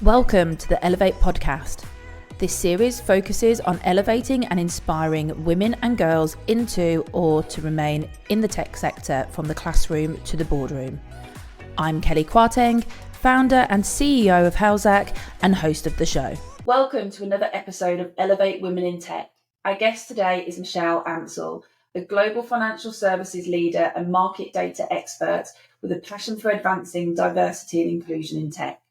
Welcome to the Elevate podcast. This series focuses on elevating and inspiring women and girls into or to remain in the tech sector from the classroom to the boardroom. I'm Kelly Kwarteng, founder and CEO of Houseac and host of the show. Welcome to another episode of Elevate Women in Tech. Our guest today is Michelle Ansell, a global financial services leader and market data expert with a passion for advancing diversity and inclusion in tech.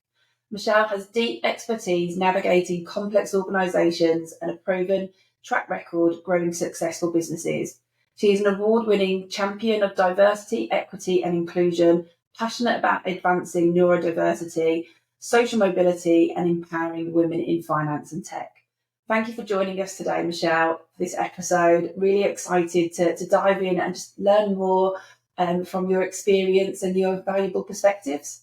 Michelle has deep expertise navigating complex organisations and a proven track record growing successful businesses. She is an award-winning champion of diversity, equity and inclusion, passionate about advancing neurodiversity, social mobility and empowering women in finance and tech. Thank you for joining us today, Michelle, for this episode. Really excited to dive in and just learn more from your experience and your valuable perspectives.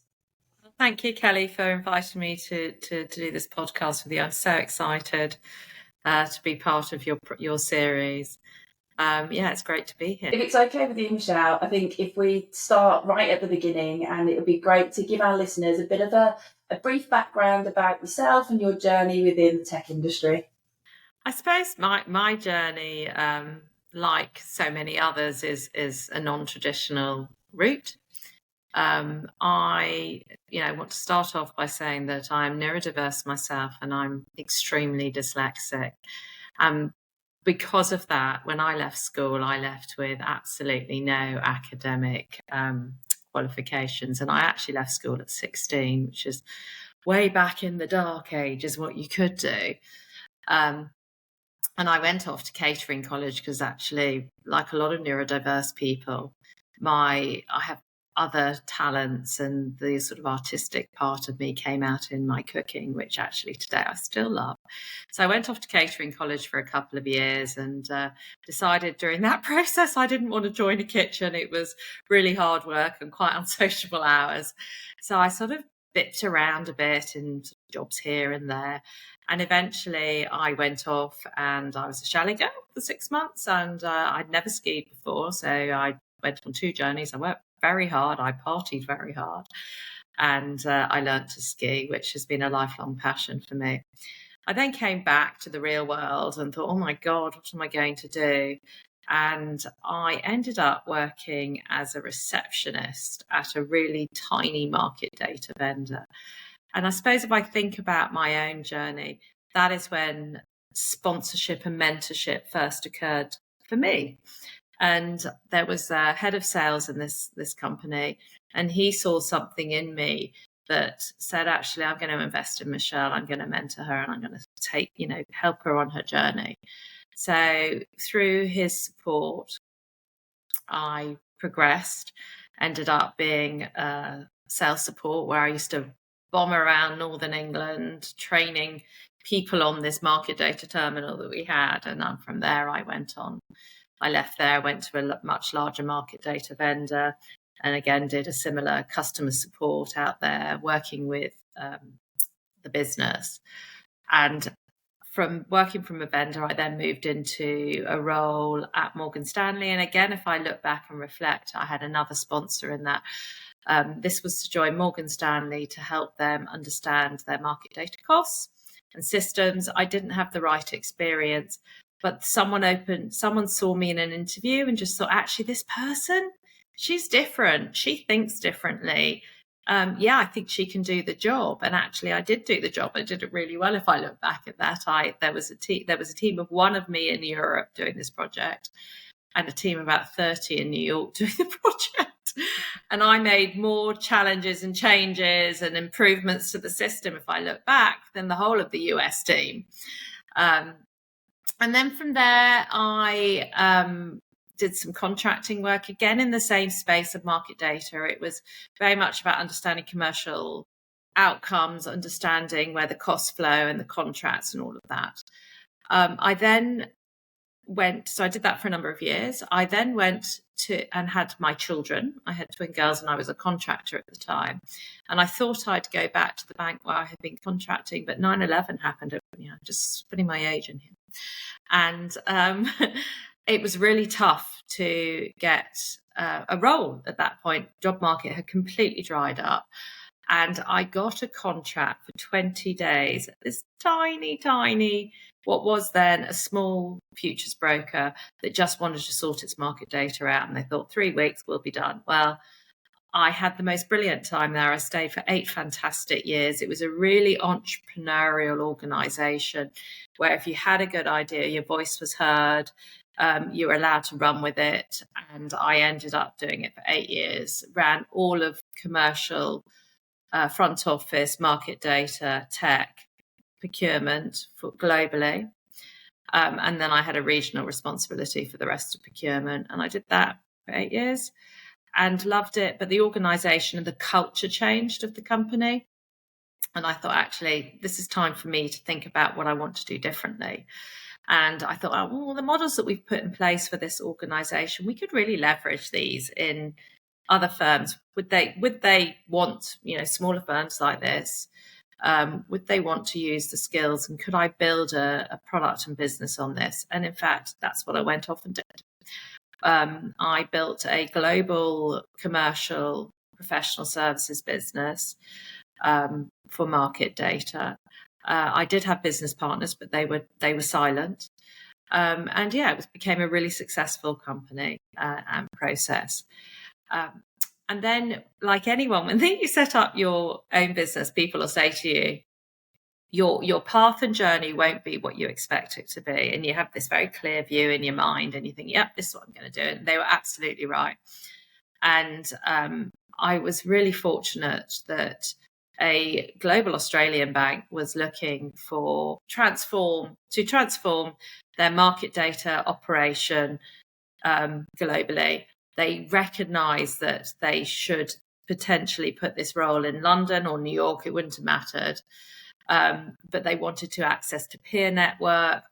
Thank you, Kelly, for inviting me to do this podcast with you. I'm so excited to be part of your series. It's great to be here. If it's okay with you, Michelle, I think if we start right at the beginning, and it would be great to give our listeners a bit of a brief background about yourself and your journey within the tech industry. I suppose my journey, like so many others, is a non-traditional route. I want to start off by saying that I'm neurodiverse myself and I'm extremely dyslexic. Because of that, when I left school, I left with absolutely no academic qualifications. And I actually left school at 16, which is way back in the dark ages, what you could do. And I went off to catering college because actually, like a lot of neurodiverse people, I have other talents, and the sort of artistic part of me came out in my cooking, which actually today I still love. So I went off to catering college for a couple of years and decided during that process I didn't want to join a kitchen. It was really hard work and quite unsociable hours. So I sort of dipped around a bit in jobs here and there. And eventually I went off and I was a chalet girl for 6 months, and I'd never skied before. So I went on 2 journeys. I worked very hard. I partied very hard, and I learned to ski, which has been a lifelong passion for me. I then came back to the real world and thought, oh my God, what am I going to do? And I ended up working as a receptionist at a really tiny market data vendor. And I suppose if I think about my own journey, that is when sponsorship and mentorship first occurred for me. And there was a head of sales in this company, and he saw something in me that said, actually, I'm going to invest in Michelle. I'm going to mentor her, and I'm going to help her on her journey. So through his support, I progressed, ended up being sales support, where I used to bomb around Northern England, training people on this market data terminal that we had. And then from there, I left there, went to a much larger market data vendor, and again did a similar customer support out there, working with the business. And from working from a vendor, I then moved into a role at Morgan Stanley. And again, if I look back and reflect, I had another sponsor in that. This was to join Morgan Stanley to help them understand their market data costs and systems. I didn't have the right experience, but someone saw me in an interview and just thought, actually, this person, she's different. She thinks differently. I think she can do the job. And actually, I did do the job. I did it really well. If I look back at that, there was a team of 1 of me in Europe doing this project, and a team of about 30 in New York doing the project. And I made more challenges and changes and improvements to the system, if I look back, than the whole of the US team. And then from there, I did some contracting work, again in the same space of market data. It was very much about understanding commercial outcomes, understanding where the costs flow and the contracts and all of that. I did that for a number of years. I then went and had my children. I had twin girls and I was a contractor at the time. And I thought I'd go back to the bank where I had been contracting, but 9/11 happened. Just putting my age in here. And it was really tough to get a role at that point. Job market had completely dried up. And I got a contract for 20 days at this tiny, what was then a small futures broker that just wanted to sort its market data out. And they thought 3 weeks will be done. Well, I had the most brilliant time there. I stayed for 8 fantastic years. It was a really entrepreneurial organization where if you had a good idea, your voice was heard, you were allowed to run with it. And I ended up doing it for 8 years, ran all of commercial, front office, market data, tech, procurement for globally. And then I had a regional responsibility for the rest of procurement. And I did that for 8 years and loved it. But the organization and the culture changed of the company. And I thought, actually, this is time for me to think about what I want to do differently. And I thought, oh, well, the models that we've put in place for this organization, we could really leverage these in other firms. Would they want, smaller firms like this? Would they want to use the skills, and could I build a product and business on this? And in fact, that's what I went off and did. I built a global commercial professional services business for market data. I did have business partners, but they were silent. And yeah, it became a really successful company and process. And then, like anyone, when you set up your own business, people will say to you, your path and journey won't be what you expect it to be. And you have this very clear view in your mind and you think, yep, this is what I'm going to do. And they were absolutely right. And I was really fortunate that a global Australian bank was looking to transform their market data operation globally. They recognized that they should potentially put this role in London or New York. It wouldn't have mattered. But they wanted to access to peer network.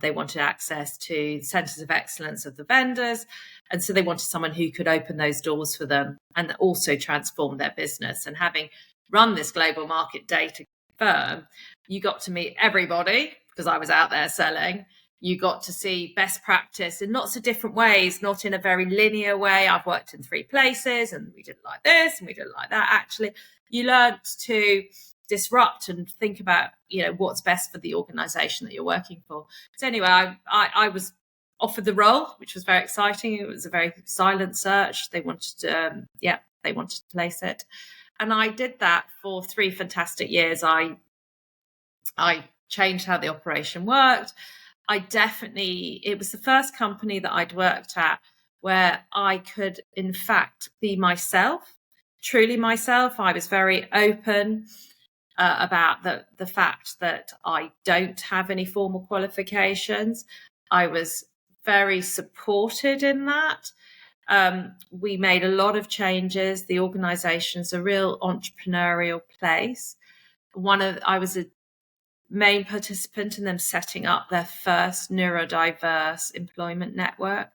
They wanted access to centers of excellence of the vendors. And so they wanted someone who could open those doors for them and also transform their business. And having run this global market data firm, you got to meet everybody because I was out there selling. You got to see best practice in lots of different ways, not in a very linear way. I've worked in 3 places and we did it like this and we did it like that. Actually, you learned to disrupt and think about, what's best for the organization that you're working for. So anyway, I was offered the role, which was very exciting. It was a very silent search. They wanted to, they wanted to place it. And I did that for 3 fantastic years. I changed how the operation worked. It was the first company that I'd worked at where I could, in fact, be myself, truly myself. I was very open about the fact that I don't have any formal qualifications. I was very supported in that. We made a lot of changes. The organization's a real entrepreneurial place. I was a main participant in them setting up their first neurodiverse employment network,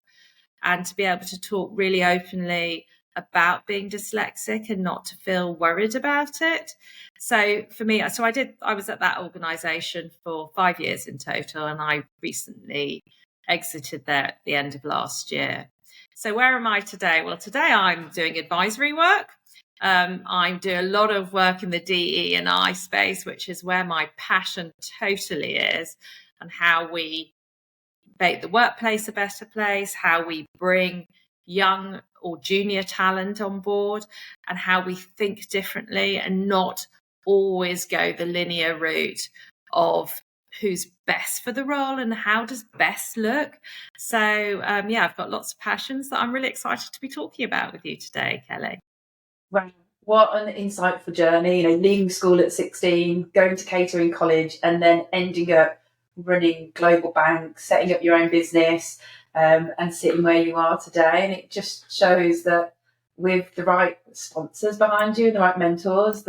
and to be able to talk really openly about being dyslexic and not to feel worried about it. So for me, I was at that organization for 5 years in total, and I recently exited there at the end of last year. So where am I today? Well, today I'm doing advisory work. I do a lot of work in the DE&I space, which is where my passion totally is, and how we make the workplace a better place, how we bring young or junior talent on board, and how we think differently and not always go the linear route of who's best for the role and how does best look. So, I've got lots of passions that I'm really excited to be talking about with you today, Kelly. Wow, what an insightful journey, leaving school at 16, going to catering college, and then ending up running global banks, setting up your own business, and sitting where you are today. And it just shows that with the right sponsors behind you, the right mentors,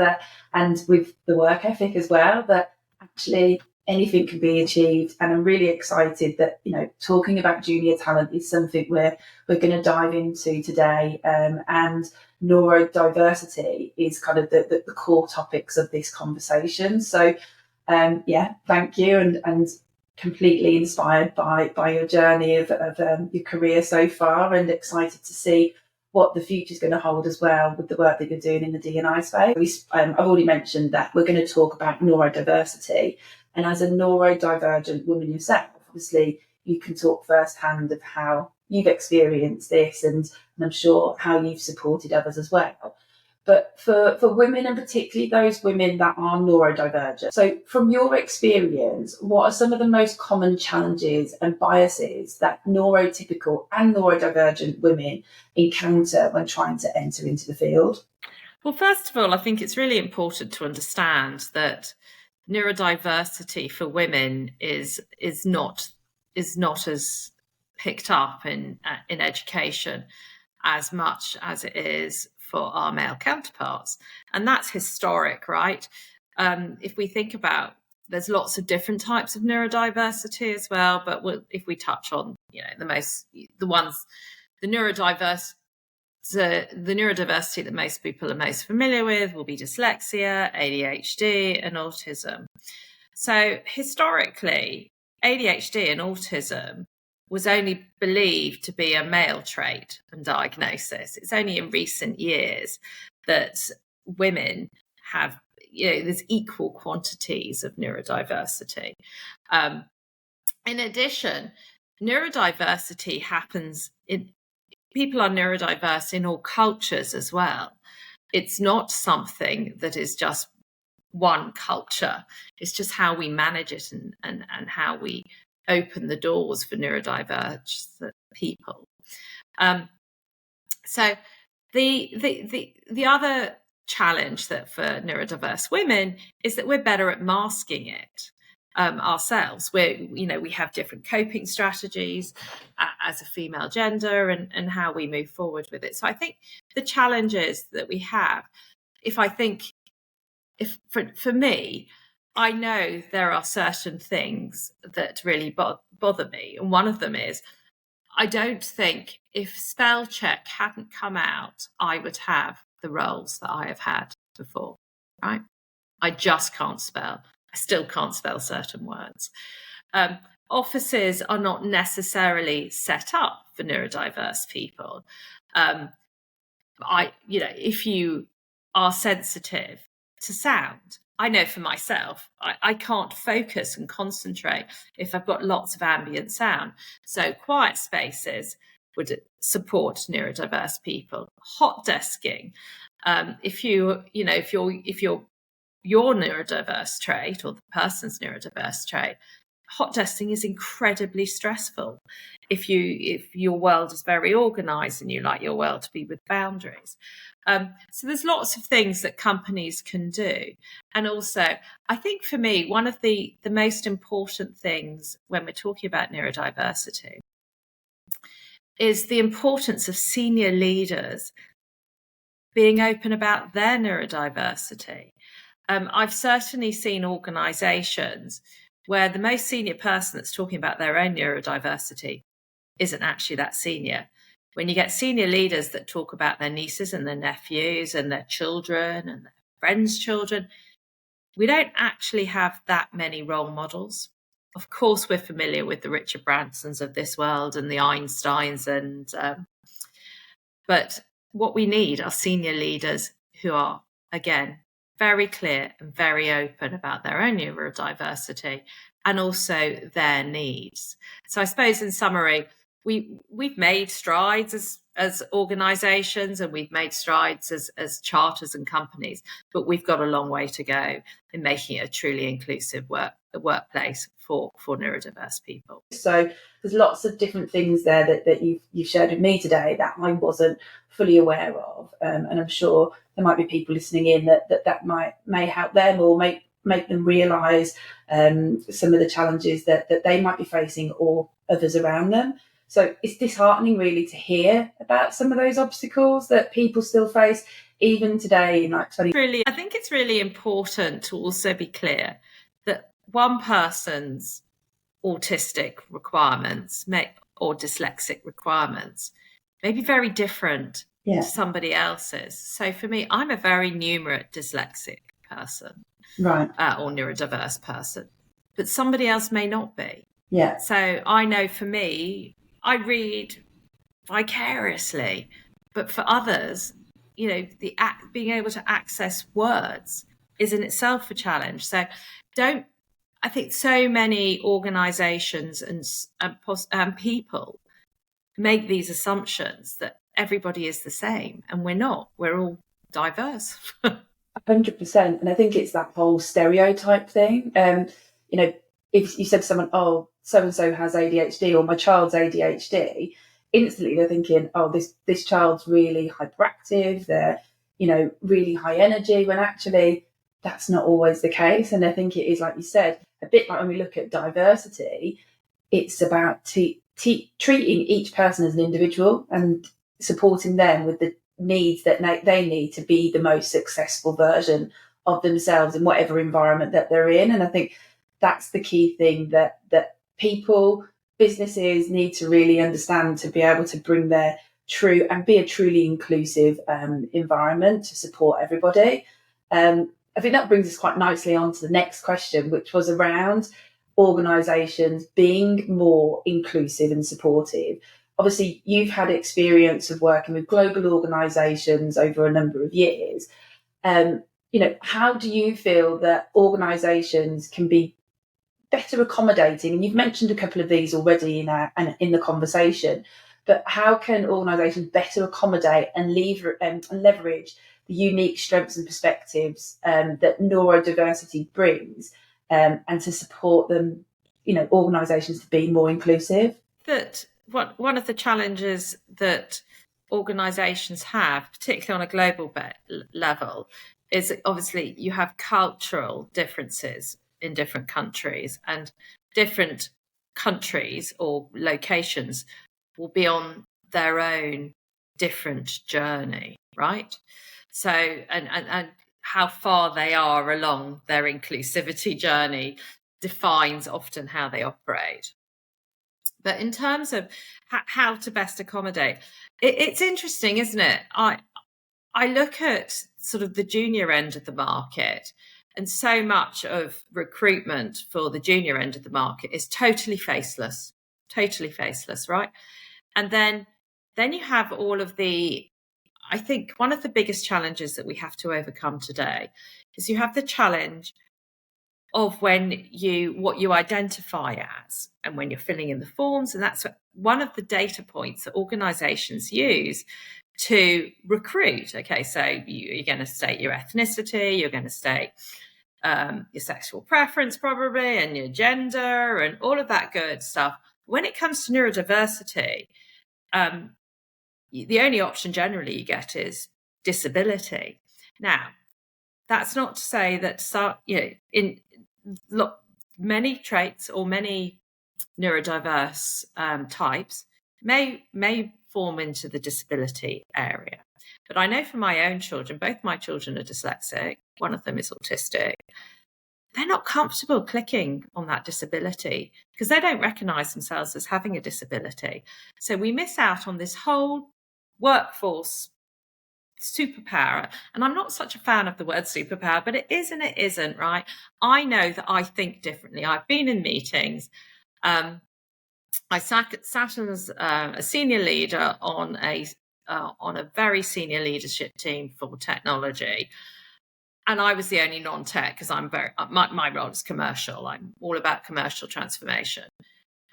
and with the work ethic as well, that actually anything can be achieved. And I'm really excited that, talking about junior talent is something we're going to dive into today. And neurodiversity is kind of the core topics of this conversation. So, thank you, and completely inspired by your journey of your career so far, and excited to see what the future is going to hold as well with the work that you're doing in the D&I space. I've already mentioned that we're going to talk about neurodiversity, and as a neurodivergent woman yourself, obviously you can talk firsthand of how you've experienced this, and I'm sure how you've supported others as well. But for women, and particularly those women that are neurodivergent, so from your experience, what are some of the most common challenges and biases that neurotypical and neurodivergent women encounter when trying to enter into the field? Well, first of all, I think it's really important to understand that neurodiversity for women is not as picked up in education as much as it is for our male counterparts, and that's historic, right? If we think about, there's lots of different types of neurodiversity as well, but if we touch on, the neurodiversity that most people are most familiar with will be dyslexia, ADHD, and autism. So historically, ADHD and autism was only believed to be a male trait and diagnosis. It's only in recent years that women have, there's equal quantities of neurodiversity. In addition, neurodiversity happens people are neurodiverse in all cultures as well. It's not something that is just one culture. It's just how we manage it and how we open the doors for neurodiverse people. So the other challenge that for neurodiverse women is that we're better at masking it ourselves. We have different coping strategies as a female gender and how we move forward with it. So I think the challenges that we have, for me, I know there are certain things that really bother me. And one of them is, I don't think if spell check hadn't come out, I would have the roles that I have had before, right? I just can't spell. I still can't spell certain words. Offices are not necessarily set up for neurodiverse people. If you are sensitive to sound, I know for myself, I can't focus and concentrate if I've got lots of ambient sound. So quiet spaces would support neurodiverse people. Hot desking, if your neurodiverse trait or the person's neurodiverse trait, hot desking is incredibly stressful. If your world is very organized and you like your world to be with boundaries. So there's lots of things that companies can do. And also, I think for me, one of the most important things when we're talking about neurodiversity is the importance of senior leaders being open about their neurodiversity. I've certainly seen organisations where the most senior person that's talking about their own neurodiversity isn't actually that senior. When you get senior leaders that talk about their nieces and their nephews and their children and their friends' children, we don't actually have that many role models. Of course, we're familiar with the Richard Bransons of this world and the Einsteins, but what we need are senior leaders who are, again, very clear and very open about their own neurodiversity and also their needs. So I suppose in summary, we've made strides as organisations and we've made strides as charters and companies, but we've got a long way to go in making it a truly inclusive workplace for neurodiverse people. So there's lots of different things there that you've shared with me today that I wasn't fully aware of, and I'm sure there might be people listening in that may help them or make them realise some of the challenges that they might be facing or others around them. So it's disheartening really to hear about some of those obstacles that people still face even today in I think it's really important to also be clear that one person's autistic requirements or dyslexic requirements may be very different to somebody else's. So for me, I'm a very numerate dyslexic person, right, or neurodiverse person, but somebody else may not be. Yeah. So I know for me, I read vicariously, But for others, being able to access words is in itself a challenge. So I think so many organizations and people make these assumptions that everybody is the same, and we're not. We're all diverse. 100%. And I think it's that whole stereotype thing. If you said to someone, oh, so-and-so has ADHD, or my child's ADHD, instantly they're thinking, oh, this child's really hyperactive, they're, really high energy, when actually that's not always the case. And I think it is, like you said, a bit like when we look at diversity, it's about treating each person as an individual and supporting them with the needs that they need to be the most successful version of themselves in whatever environment that they're in. And I think that's the key thing that people, businesses need to really understand to be able to bring their true and be a truly inclusive environment to support everybody. I think that brings us quite nicely on to the next question, which was around organisations being more inclusive and supportive. Obviously, you've had experience of working with global organisations over a number of years. How do you feel that organisations can be better accommodating? And you've mentioned a couple of these already in the conversation, but how can organisations better accommodate and leverage the unique strengths and perspectives that neurodiversity brings, and to support them, organisations to be more inclusive? One of the challenges that organisations have, particularly on a global level, is obviously you have cultural differences in different countries, and different countries or locations will be on their own different journey, right? So, and how far they are along their inclusivity journey defines often how they operate. But in terms of how to best accommodate, it's interesting, isn't it? I look at sort of the junior end of the market, and so much of recruitment for the junior end of the market is totally faceless, right? And then you have all of I think one of the biggest challenges that we have to overcome today is you have the challenge of what you identify as, and when you're filling in the forms. And that's one of the data points that organizations use to recruit. Okay, so you're going to state your ethnicity, you're going to state your sexual preference probably, and your gender, and all of that good stuff. When it comes to neurodiversity, the only option generally you get is disability. Now, that's not to say that many traits or many neurodiverse types may form into the disability area. But I know for my own children, both my children are dyslexic, one of them is autistic. They're not comfortable clicking on that disability because they don't recognise themselves as having a disability. So we miss out on this whole workforce superpower. And I'm not such a fan of the word superpower, but it is and it isn't, right? I know that I think differently. I've been in meetings. I sat as a senior leader on a very senior leadership team for technology. And I was the only non-tech because my role is commercial. I'm all about commercial transformation.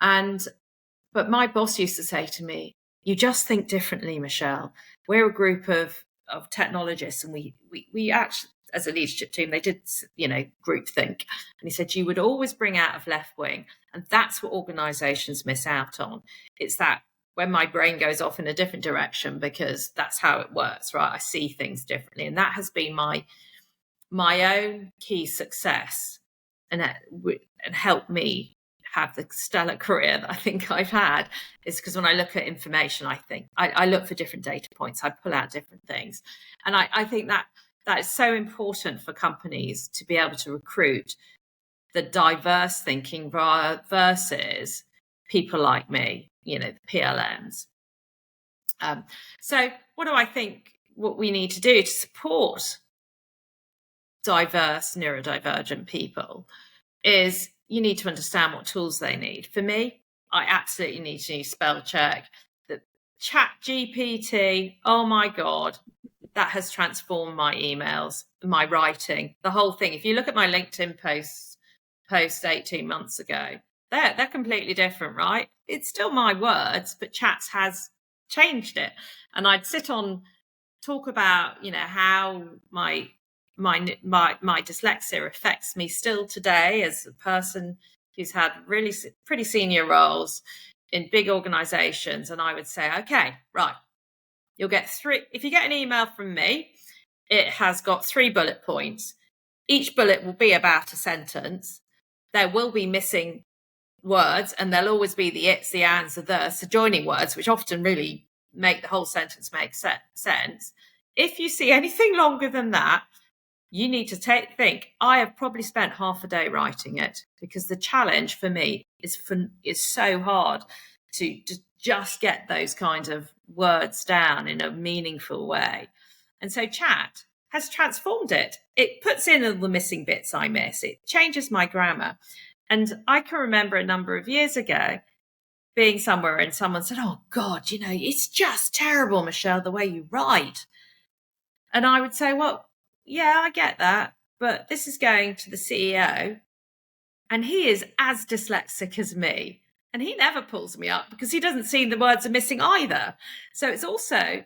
But my boss used to say to me, "You just think differently, Michelle. We're a group of technologists, and we actually, as a leadership team, they did, group think." And he said, "You would always bring out of left wing, and that's what organisations miss out on. It's that when my brain goes off in a different direction, because that's how it works, right? I see things differently, and that has been my own key success, and helped me have the stellar career that I think I've had, is because when I look at information, I think I look for different data points, I pull out different things. And I think that is so important for companies to be able to recruit the diverse thinking versus people like me, the PLMs. So what do I think what we need to do to support diverse neurodivergent people is you need to understand what tools they need. For me, I absolutely need to use spell check, the Chat GPT, oh my God, that has transformed my emails, my writing, the whole thing. If you look at my LinkedIn post 18 months ago, they're completely different, right? It's still my words, but Chats has changed it. And I'd talk about, how my dyslexia affects me still today as a person who's had really pretty senior roles in big organizations. And I would say, okay, right, you'll get 3. If you get an email from me, it has got 3 bullet points. Each bullet will be about a sentence. There will be missing words, and there'll always be the its, the ands, the the's, the joining words, which often really make the whole sentence make sense. If you see anything longer than that, you need to think, I have probably spent half a day writing it, because the challenge for me is so hard to just get those kind of words down in a meaningful way. And so Chat has transformed it. It puts in all the missing bits I miss. It changes my grammar. And I can remember a number of years ago being somewhere and someone said, oh God, it's just terrible, Michelle, the way you write. And I would say, well, yeah, I get that, but this is going to the CEO and he is as dyslexic as me. And he never pulls me up because he doesn't see the words are missing either. So it's also,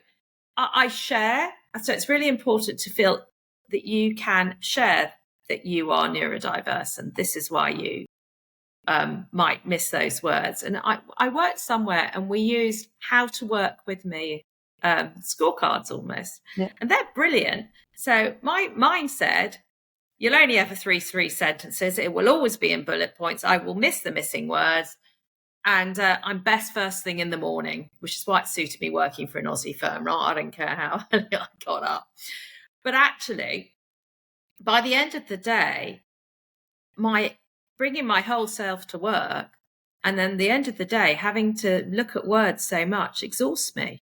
I share. So it's really important to feel that you can share that you are neurodiverse and this is why you might miss those words. And I worked somewhere and we used How to Work With Me scorecards almost. Yeah. And they're brilliant. So mine said, you'll only have 3 sentences. It will always be in bullet points. I will miss the missing words. And I'm best first thing in the morning, which is why it suited me working for an Aussie firm, right? I don't care how I got up. But actually, by the end of the day, bringing my whole self to work, and then the end of the day, having to look at words so much exhausts me.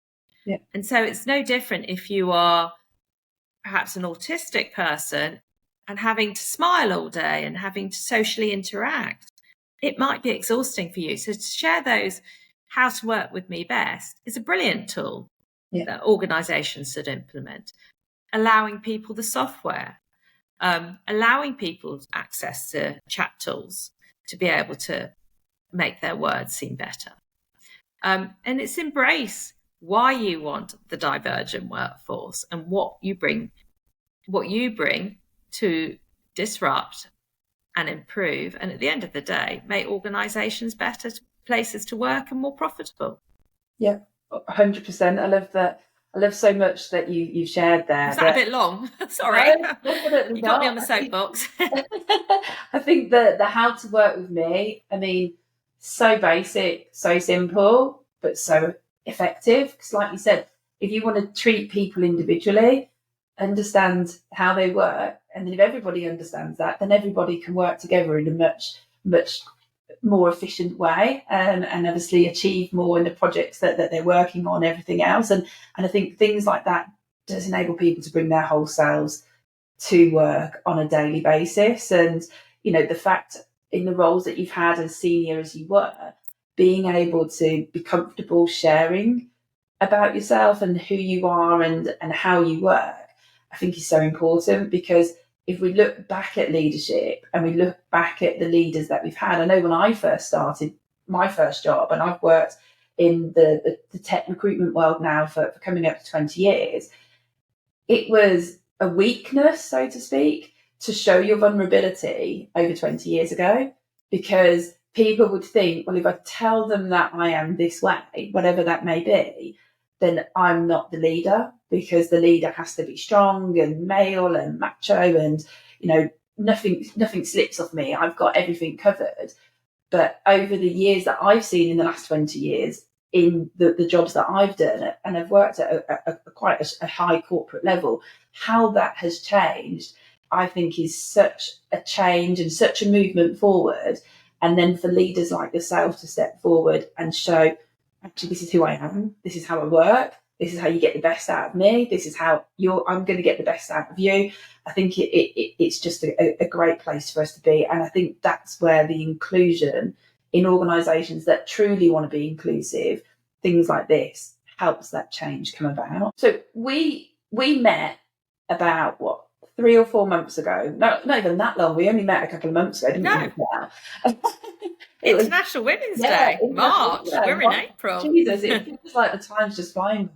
Yeah. And so it's no different if you are perhaps an autistic person and having to smile all day and having to socially interact. It might be exhausting for you. So to share those How to Work With Me best is a brilliant tool that organizations should implement, allowing people the software, allowing people access to chat tools to be able to make their words seem better. And it's embrace why you want the divergent workforce and what you bring to disrupt and improve, and at the end of the day, make organisations better places to work and more profitable. Yeah, 100%. I love that. I love so much that you shared there. Was that a bit long? Sorry, you got me on the soapbox. I think that the How to Work With Me, I mean, so basic, so simple, but so effective. Because like you said, if you want to treat people individually, understand how they work, and then if everybody understands that, then everybody can work together in a much, much more efficient way, and obviously achieve more in the projects that they're working on, everything else. And I think things like that does enable people to bring their whole selves to work on a daily basis. And, the fact in the roles that you've had as senior as you were, being able to be comfortable sharing about yourself and who you are and how you work, I think is so important. Because if we look back at leadership and we look back at the leaders that we've had, I know when I first started my first job, and I've worked in the tech recruitment world now for coming up to 20 years, it was a weakness, so to speak, to show your vulnerability over 20 years ago, because people would think, well, if I tell them that I am this way, whatever that may be, then I'm not the leader, because the leader has to be strong and male and macho and, nothing slips off me. I've got everything covered. But over the years that I've seen in the last 20 years in the jobs that I've done, and I've worked at quite a high corporate level, how that has changed, I think is such a change and such a movement forward. And then for leaders like yourself to step forward and show, actually, this is who I am. This is how I work. This is how you get the best out of me. This is how I'm going to get the best out of you. I think it's just a great place for us to be. And I think that's where the inclusion in organisations that truly want to be inclusive, things like this helps that change come about. So we met about 3 or 4 months ago. No, not even that long. We only met a couple of months ago, didn't we? International Women's Day, March. We're in April. Jesus, it feels like the time's just flying.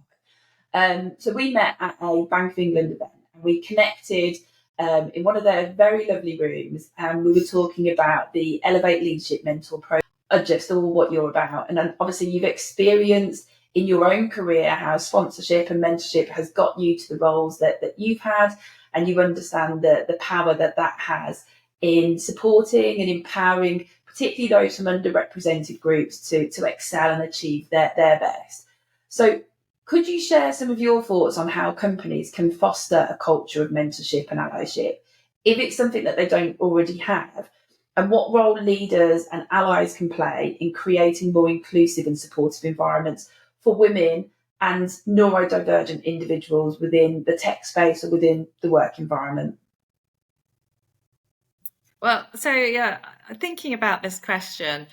So we met at a Bank of England event, and we connected in one of their very lovely rooms, and we were talking about the Elevate Leadership Mentor Program, just all what you're about. And then obviously you've experienced in your own career how sponsorship and mentorship has got you to the roles that you've had, and you understand the power that has in supporting and empowering particularly those from underrepresented groups to excel and achieve their best. So could you share some of your thoughts on how companies can foster a culture of mentorship and allyship, if it's something that they don't already have, and what role leaders and allies can play in creating more inclusive and supportive environments for women and neurodivergent individuals within the tech space or within the work environment? Well, so yeah, thinking about this question,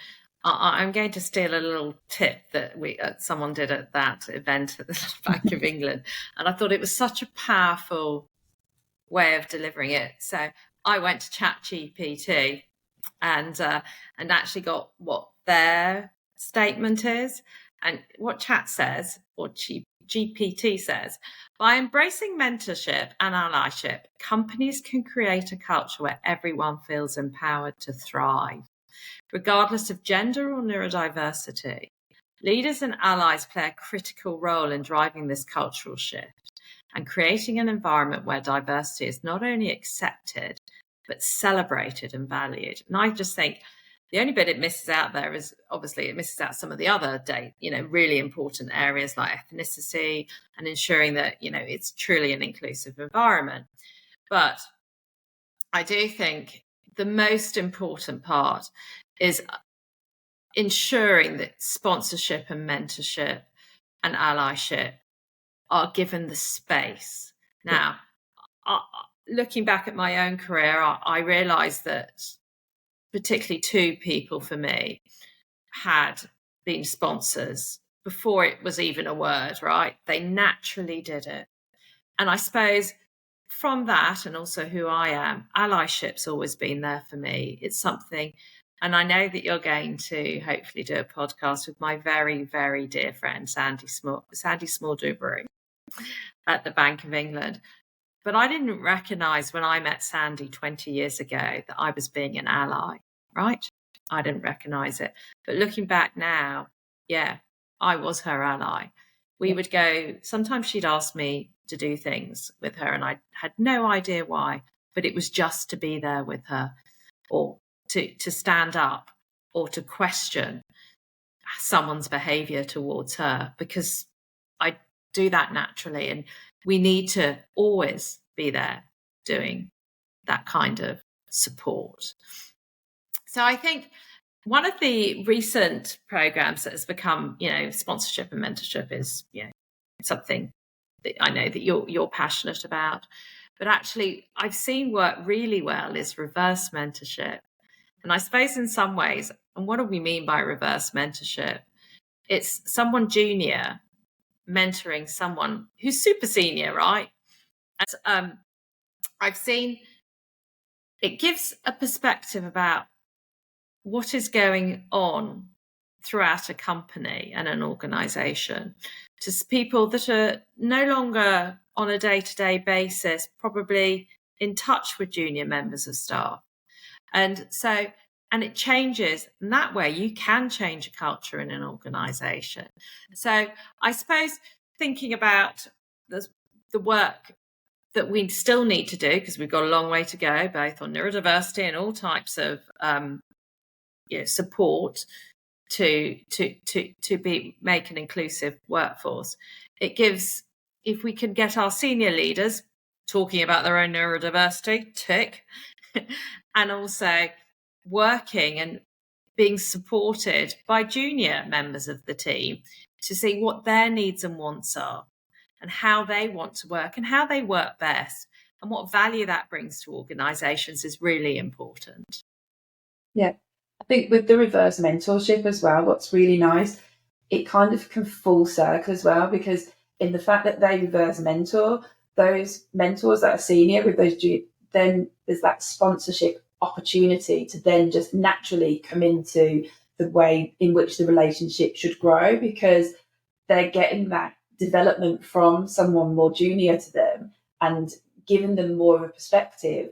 I'm going to steal a little tip that someone did at that event at the Bank of England, and I thought it was such a powerful way of delivering it. So I went to ChatGPT and actually got what their statement is, and what Chat says, or GPT says. By embracing mentorship and allyship, companies can create a culture where everyone feels empowered to thrive. Regardless of gender or neurodiversity, leaders and allies play a critical role in driving this cultural shift and creating an environment where diversity is not only accepted, but celebrated and valued. And I just think the only bit it misses out there is obviously it misses out some of the other really important areas like ethnicity and ensuring that, it's truly an inclusive environment. But I do think the most important part is ensuring that sponsorship and mentorship and allyship are given the space. Now, looking back at my own career, I realised that particularly 2 people for me had been sponsors before it was even a word, right? They naturally did it. And I suppose from that, and also who I am, allyship's always been there for me. It's something, and I know that you're going to hopefully do a podcast with my very, very dear friend, Sandy Small-Dewberry at the Bank of England. But I didn't recognise when I met Sandy 20 years ago that I was being an ally, right? I didn't recognise it. But looking back now, yeah, I was her ally. We would go, sometimes she'd ask me to do things with her and I had no idea why, but it was just to be there with her, or to stand up or to question someone's behaviour towards her, because I do that naturally. And we need to always be there doing that kind of support. So I think one of the recent programs that has become, sponsorship and mentorship is, something that I know that you're passionate about. But actually, I've seen work really well is reverse mentorship. And I suppose in some ways, and what do we mean by reverse mentorship? It's someone junior mentoring someone who's super senior, right? And I've seen it gives a perspective about what is going on throughout a company and an organization to people that are no longer on a day-to-day basis probably in touch with junior members of staff. And it changes, and that way you can change a culture in an organization. So I suppose thinking about the work that we still need to do, because we've got a long way to go, both on neurodiversity and all types of support to make an inclusive workforce. It gives, if we can get our senior leaders talking about their own neurodiversity, tick, and also working and being supported by junior members of the team to see what their needs and wants are and how they want to work and how they work best and what value that brings to organisations is really important. Yeah, I think with the reverse mentorship as well, what's really nice it kind of can full circle as well, because in the fact that they reverse mentor, those mentors that are senior with those, then there's that sponsorship opportunity to then just naturally come into the way in which the relationship should grow, because they're getting that development from someone more junior to them and giving them more of a perspective.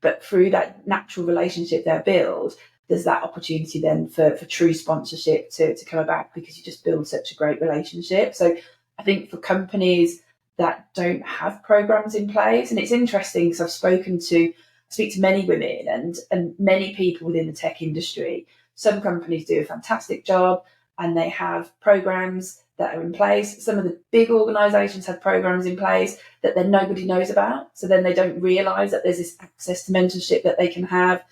But through that natural relationship they build, there's that opportunity then for true sponsorship to come about, because you just build such a great relationship. So I think for companies that don't have programs in place, and it's interesting because I speak to many women and many people within the tech industry. Some companies do a fantastic job and they have programs that are in place. Some of the big organisations have programs in place that then nobody knows about. So then they don't realise that there's this access to mentorship that they can have.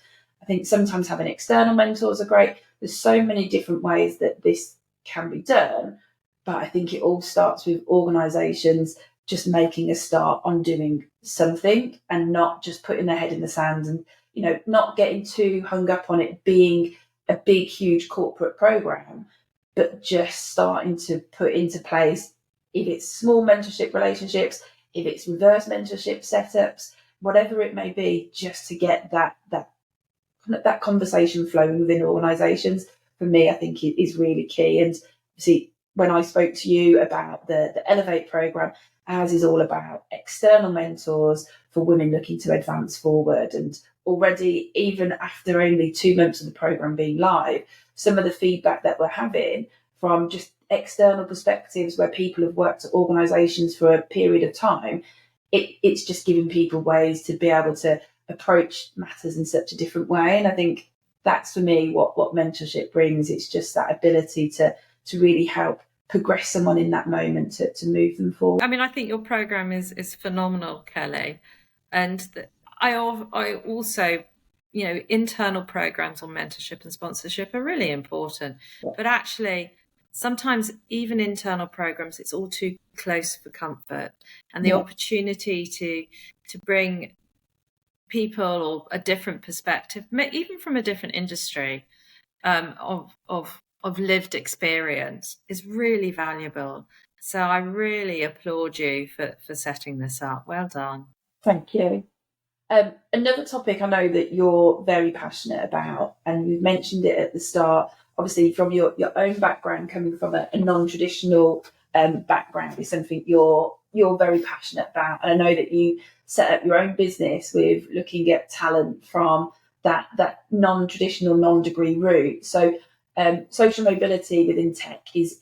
I think sometimes having external mentors are great. There's so many different ways that this can be done. But I think it all starts with organisations just making a start on doing something and not just putting their head in the sand and, not getting too hung up on it being a big, huge corporate program, but just starting to put into place, if it's small mentorship relationships, if it's reverse mentorship setups, whatever it may be, just to get that conversation flowing within organisations. For me, I think it is really key. And see, when I spoke to you about the Elevate programme, ours is all about external mentors for women looking to advance forward. And already, even after only 2 months of the programme being live, some of the feedback that we're having from just external perspectives where people have worked at organisations for a period of time, it's just giving people ways to be able to approach matters in such a different way. And I think that's, for me, what mentorship brings. It's just that ability to really help progress someone in that moment to move them forward. I mean, I think your program is phenomenal, Kelly. And I also, internal programs on mentorship and sponsorship are really important. Yeah. But actually, sometimes even internal programs, it's all too close for comfort. And the opportunity to bring people or a different perspective, even from a different industry, of lived experience is really valuable. So I really applaud you for setting this up. Well done. Thank you. Another topic I know that you're very passionate about, and you've mentioned it at the start, obviously from your own background, coming from a non-traditional background, is something you're very passionate about. And I know that you set up your own business with looking at talent from that non-traditional, non-degree route. So social mobility within tech is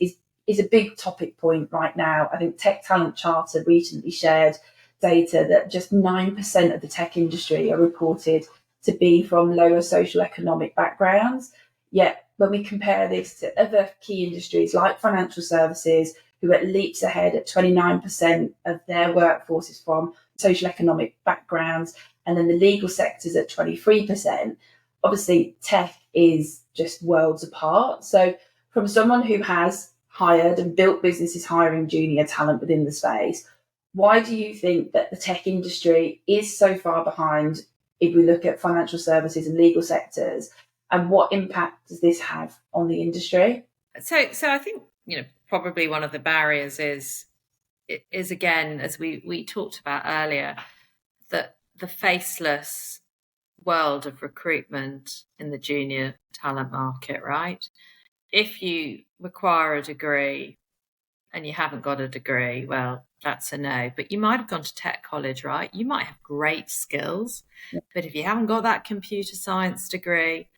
a big topic point right now. I think Tech Talent Charter recently shared data that just 9% of the tech industry are reported to be from lower social economic backgrounds. Yet when we compare this to other key industries like financial services, who are leaps ahead at 29% of their workforce is from social economic backgrounds, and then the legal sector's at 23%, obviously tech is just worlds apart. So from someone who has hired and built businesses hiring junior talent within the space, why do you think that the tech industry is so far behind if we look at financial services and legal sectors, and what impact does this have on the industry? So I think, probably one of the barriers is again, as we talked about earlier, that the faceless world of recruitment in the junior talent market, right? If you require a degree and you haven't got a degree, well, that's a no. But you might have gone to tech college, right? You might have great skills, but if you haven't got that computer science degree,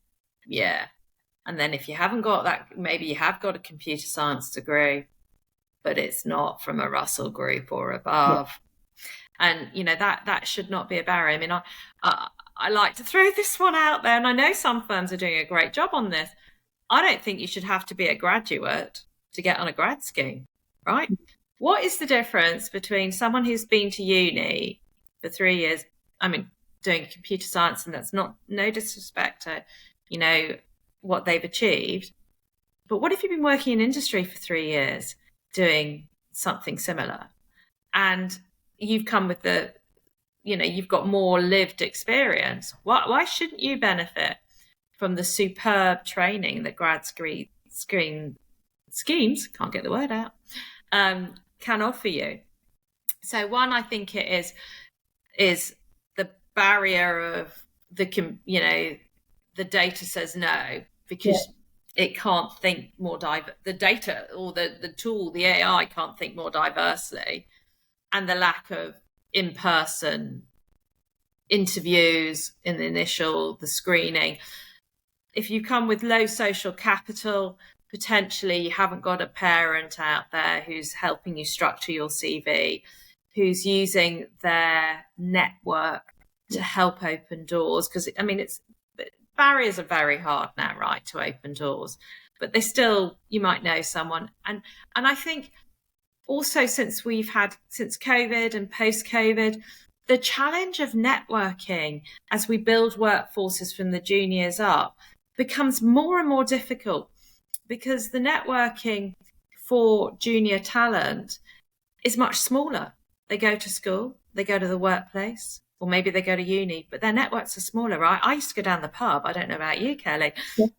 yeah. And then if you haven't got that, maybe you have got a computer science degree, but it's not from a Russell Group or above. Yeah. And, that should not be a barrier. I mean, I like to throw this one out there, and I know some firms are doing a great job on this. I don't think you should have to be a graduate to get on a grad scheme, right? What is the difference between someone who's been to uni for 3 years, doing computer science, and that's no disrespect to, what they've achieved, but what if you've been working in industry for 3 years doing something similar, and you've come with you've got more lived experience? Why shouldn't you benefit from the superb training that grad scheme schemes, can't get the word out, can offer you. So one, I think it is the barrier of the data says no, because it can't think more the data or the tool, the AI can't think more diversely, and the lack of in-person interviews in the screening. If you come with low social capital, potentially you haven't got a parent out there who's helping you structure your CV, who's using their network to help open doors. Because I mean, barriers are very hard now, right, to open doors, but they still, you might know someone. And I think also since COVID and post-COVID, the challenge of networking as we build workforces from the juniors up becomes more and more difficult, because the networking for junior talent is much smaller. They go to school, they go to the workplace, or maybe they go to uni, but their networks are smaller, right? I used to go down the pub. I don't know about you, Kelly,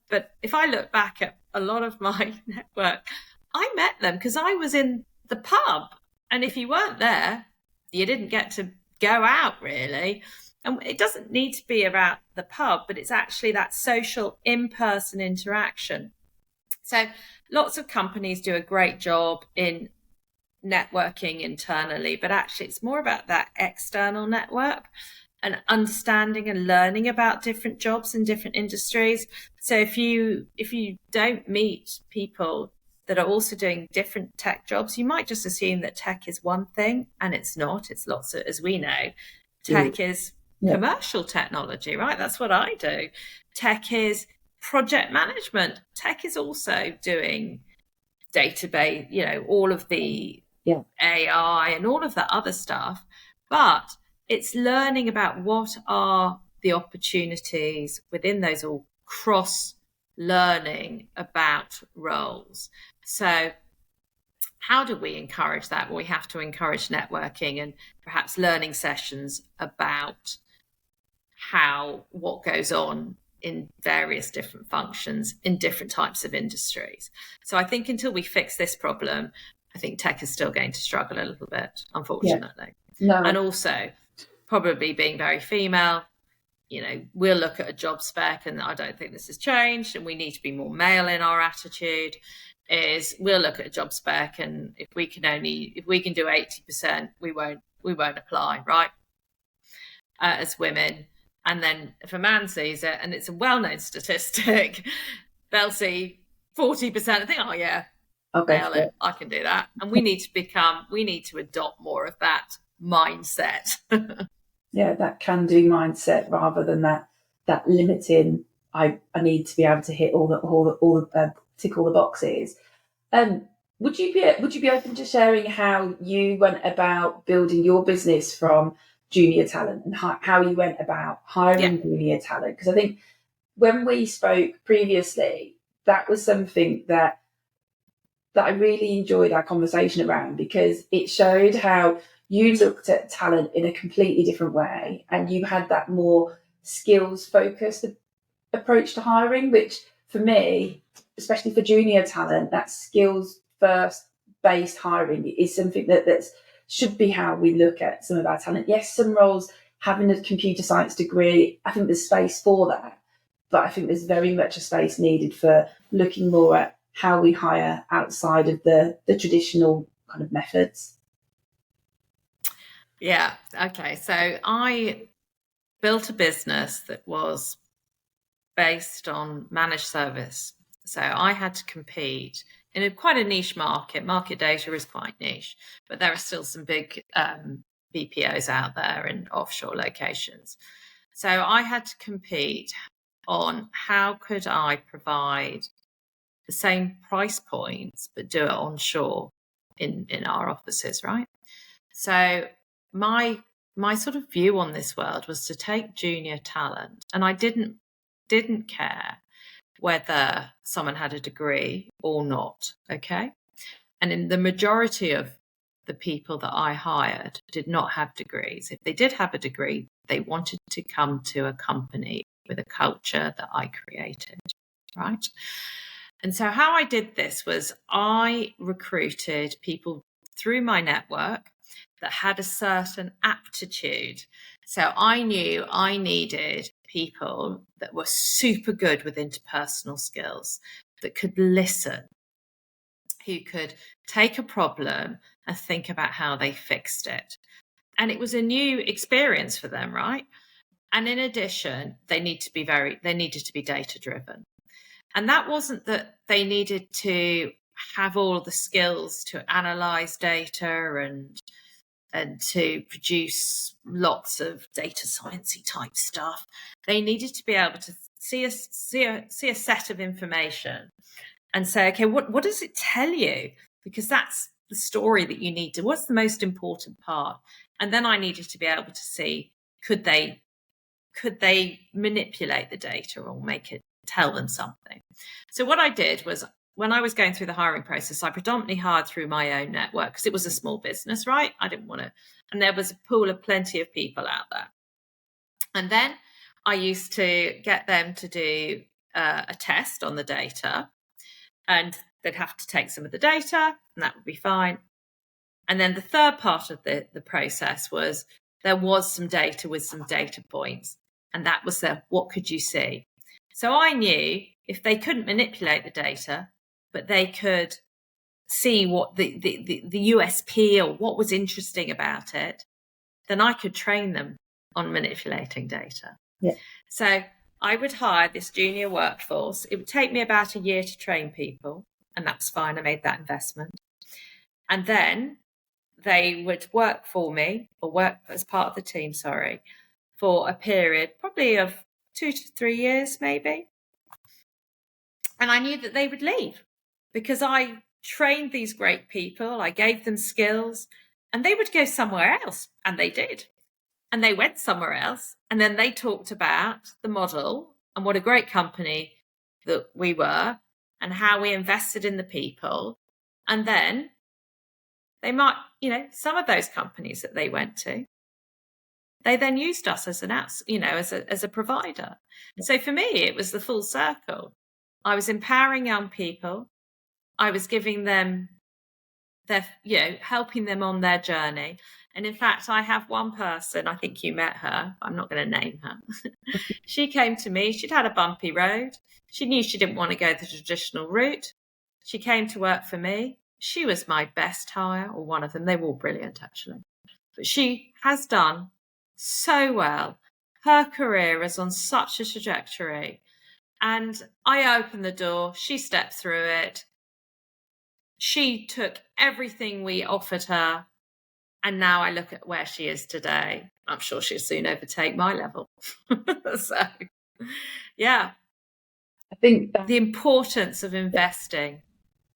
but if I look back at a lot of my network, I met them because I was in the pub. And if you weren't there, you didn't get to go out, really. And it doesn't need to be about the pub, but it's actually that social in-person interaction. So lots of companies do a great job in networking internally, but actually it's more about that external network and understanding and learning about different jobs in different industries. So if you don't meet people that are also doing different tech jobs, you might just assume that tech is one thing, and it's not. It's lots of, as we know, tech is commercial technology, right? That's what I do. Tech is project management. Tech is also doing database, all of the AI and all of that other stuff. But it's learning about what are the opportunities within those, all cross learning about roles. So how do we encourage that? Well, we have to encourage networking and perhaps learning sessions about what goes on in various different functions in different types of industries. So I think until we fix this problem, I think tech is still going to struggle a little bit, unfortunately. No. And also probably being very female, we'll look at a job spec, and I don't think this has changed, and we need to be more male in our attitude, is we'll look at a job spec, and if we can do 80%, we won't apply, right? As women. And then if a man sees it, and it's a well-known statistic, they'll see 40% and think, oh yeah, nail it, I can do that. And we need to adopt more of that mindset. Yeah, that can-do mindset, rather than that limiting. I need to be able to hit tick all the boxes. Would you be open to sharing how you went about building your business from junior talent, and how you went about hiring junior talent? Because I think when we spoke previously, that was something that I really enjoyed our conversation around, because it showed how you looked at talent in a completely different way, and you had that more skills focused approach to hiring, which for me, especially for junior talent, that skills first based hiring is something that's should be how we look at some of our talent. Yes, some roles, having a computer science degree, I think there's space for that. But I think there's very much a space needed for looking more at how we hire outside of the traditional kind of methods. Yeah, okay. So I built a business that was based on managed service. So I had to compete in quite a niche market. Market data is quite niche, but there are still some big BPOs out there in offshore locations. So I had to compete on how could I provide the same price points, but do it onshore in our offices, right? So my sort of view on this world was to take junior talent, and I didn't care whether someone had a degree or not, okay? And in the majority of the people that I hired did not have degrees. If they did have a degree, they wanted to come to a company with a culture that I created, right? And so how I did this was I recruited people through my network that had a certain aptitude. So I knew I needed people that were super good with interpersonal skills, that could listen, who could take a problem and think about how they fixed it. And it was a new experience for them, right? And in addition, they needed to be data driven. And that wasn't that they needed to have all the skills to analyze data and to produce lots of data sciencey type stuff. They needed to be able to see a set of information and say, okay, what does it tell you? Because that's the story that you need to, what's the most important part? And then I needed to be able to see, could they manipulate the data or make it tell them something? So what I did was, when I was going through the hiring process, I predominantly hired through my own network because it was a small business, right? I didn't want to, and there was a pool of plenty of people out there. And then I used to get them to do a test on the data, and they'd have to take some of the data, and that would be fine. And then the third part of the process was, there was some data with some data points, and that was what could you see? So I knew if they couldn't manipulate the data, but they could see what the USP or what was interesting about it, then I could train them on manipulating data. Yeah. So I would hire this junior workforce. It would take me about a year to train people, and that's fine. I made that investment. And then they would work for me, or work as part of the team, for a period probably of 2 to 3 years, maybe. And I knew that they would leave because I trained these great people. I gave them skills, and they would go somewhere else. And they did. And they went somewhere else. And then they talked about the model and what a great company that we were and how we invested in the people. And then they might, some of those companies that they went to, they then used us as as a provider. So for me, it was the full circle. I was empowering young people. I was giving them helping them on their journey. And in fact, I have one person, I think you met her, I'm not going to name her. She came to me, she'd had a bumpy road. She knew she didn't want to go the traditional route. She came to work for me. She was my best hire, or one of them. They were all brilliant, actually. But she has done so well. Her career is on such a trajectory. And I opened the door. She stepped through it. She took everything we offered her. And now I look at where she is today. I'm sure she'll soon overtake my level. So, yeah. I think that the importance of investing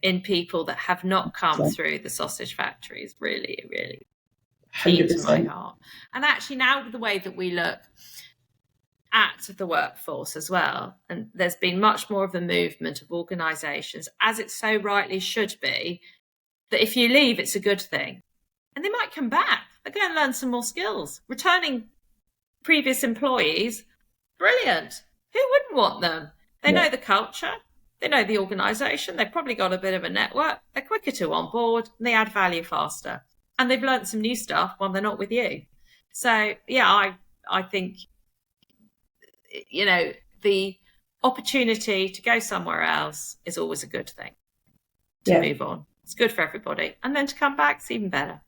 in people that have not come through the sausage factory is really, really key to my heart. And actually now the way that we look at the workforce as well, and there's been much more of a movement of organisations, as it so rightly should be, that if you leave, it's a good thing. And they might come back. They're going to learn some more skills. Returning previous employees, brilliant. Who wouldn't want them? They know the culture. They know the organisation. They've probably got a bit of a network. They're quicker to onboard, and they add value faster. And they've learned some new stuff while they're not with you. So, yeah, I think, the opportunity to go somewhere else is always a good thing to move on. It's good for everybody. And then to come back, it's even better.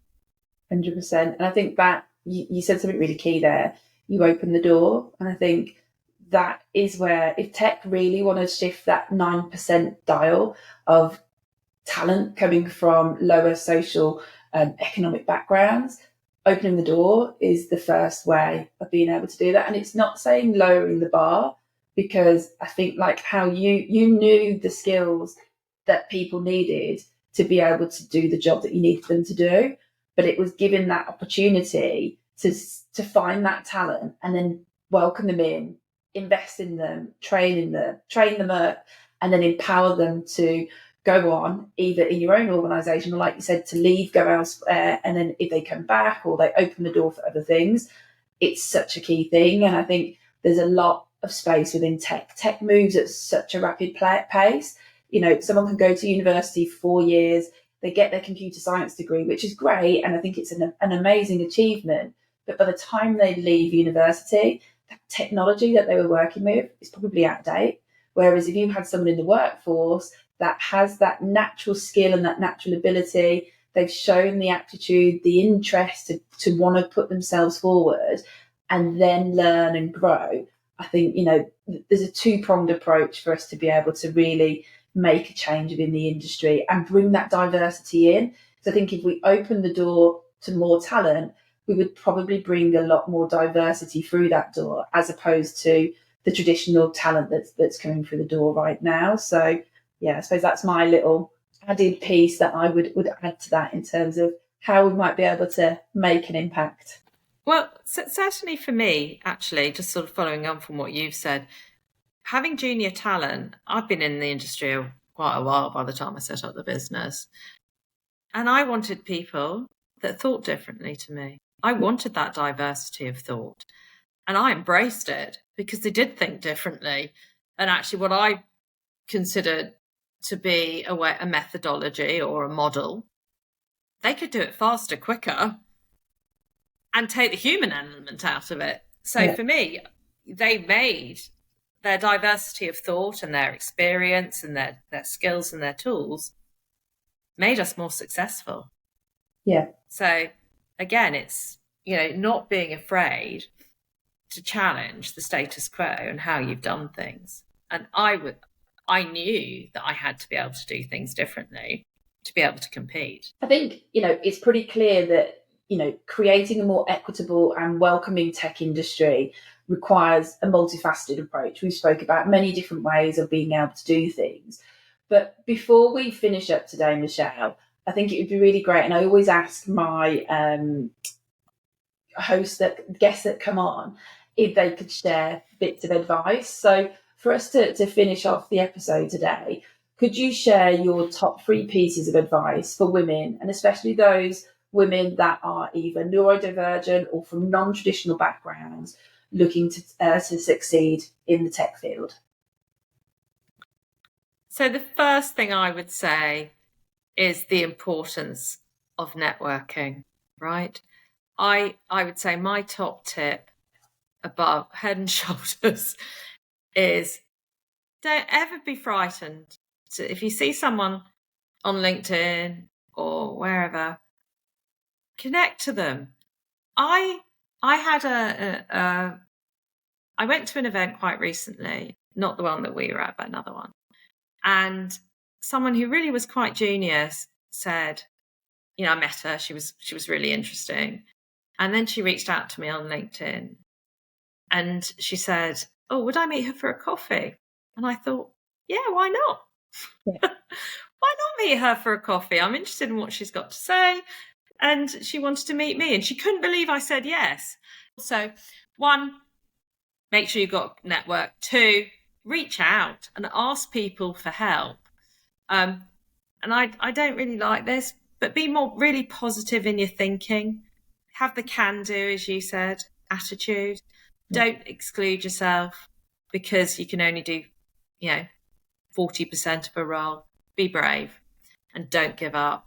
100%. And I think that you said something really key there. You opened the door. And I think that is where, if tech really want to shift that 9% dial of talent coming from lower social economic backgrounds, opening the door is the first way of being able to do that. And it's not saying lowering the bar, because I think like how you knew the skills that people needed to be able to do the job that you needed them to do, but it was giving that opportunity to find that talent and then welcome them in, invest in them, train them up, and then empower them to go on either in your own organisation or, like you said, to leave, go elsewhere, and then if they come back or they open the door for other things, it's such a key thing. And I think there's a lot of space within tech. Tech moves at such a rapid pace. someone can go to university for 4 years, they get their computer science degree, which is great, and I think it's an amazing achievement. But by the time they leave university, that technology that they were working with is probably out of date. Whereas if you had someone in the workforce that has that natural skill and that natural ability, they've shown the aptitude, the interest to want to put themselves forward and then learn and grow. I think, there's a two-pronged approach for us to be able to really make a change within the industry and bring that diversity in. So I think if we open the door to more talent, we would probably bring a lot more diversity through that door, as opposed to the traditional talent that's coming through the door right now. So yeah, I suppose that's my little added piece that I would add to that in terms of how we might be able to make an impact. Well, certainly for me, actually, just sort of following on from what you've said, having junior talent, I've been in the industry quite a while by the time I set up the business. And I wanted people that thought differently to me. I wanted that diversity of thought. And I embraced it because they did think differently. And actually what I considered to be a methodology or a model, they could do it faster, quicker, and take the human element out of it. So for me, they made their diversity of thought and their experience and their skills and their tools made us more successful. Yeah. So again, it's, not being afraid to challenge the status quo and how you've done things. And I knew that I had to be able to do things differently to be able to compete. I think, it's pretty clear that, creating a more equitable and welcoming tech industry requires a multifaceted approach. We've spoke about many different ways of being able to do things. But before we finish up today, Michelle, I think it would be really great, and I always ask my guests that come on, if they could share bits of advice. So for us to finish off the episode today, could you share your top 3 pieces of advice for women, and especially those women that are either neurodivergent or from non-traditional backgrounds looking to succeed in the tech field? So the first thing I would say is the importance of networking, right? I would say my top tip above head and shoulders is don't ever be frightened. So if you see someone on LinkedIn or wherever, connect to them. I had I went to an event quite recently, not the one that we were at, but another one. And someone who really was quite junior said, I met her, she was really interesting. And then she reached out to me on LinkedIn and she said, oh, would I meet her for a coffee? And I thought, yeah, why not? Yeah. Why not meet her for a coffee? I'm interested in what she's got to say. And she wanted to meet me and she couldn't believe I said yes. So 1, make sure you've got a network. 2, reach out and ask people for help. And I don't really like this, but be more really positive in your thinking. Have the can-do, as you said, attitude. Yeah. Don't exclude yourself because you can only do, 40% of a role. Be brave and don't give up.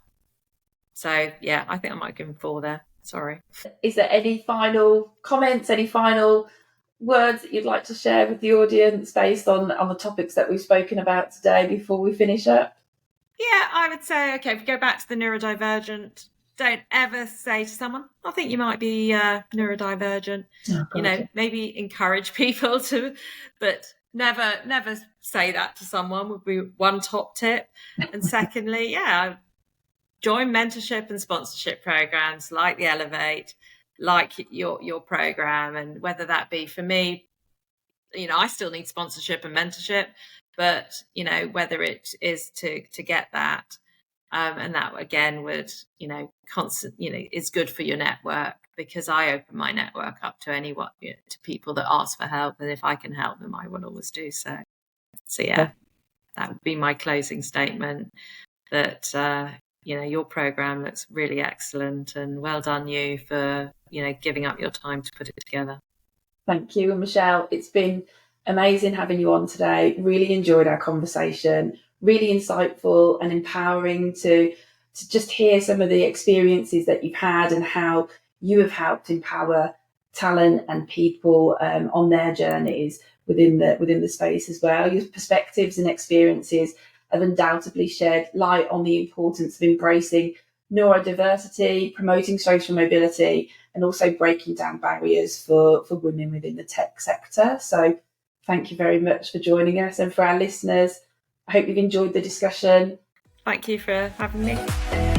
So, yeah, I think I might give him 4 there. Sorry. Is there any final comments, any final words that you'd like to share with the audience based on the topics that we've spoken about today before we finish up? Yeah, I would say, okay, if we go back to the neurodivergent, don't ever say to someone, I think you might be neurodivergent. Oh, maybe encourage people to, but never say that to someone would be one top tip. And secondly, join mentorship and sponsorship programs like the Elevate, like your program. And whether that be for me, I still need sponsorship and mentorship, but, whether it is to get that, and that again would, is good for your network, because I open my network up to anyone, to people that ask for help. And if I can help them, I will always do so. So, yeah, that would be my closing statement, that, your program looks really excellent, and well done you for, giving up your time to put it together. Thank you. And Michelle, it's been amazing having you on today. Really enjoyed our conversation. really insightful and empowering to just hear some of the experiences that you've had and how you have helped empower talent and people on their journeys within the space as well. Your perspectives and experiences have undoubtedly shed light on the importance of embracing neurodiversity, promoting social mobility, and also breaking down barriers for women within the tech sector. So thank you very much for joining us. And for our listeners, I hope you've enjoyed the discussion. Thank you for having me.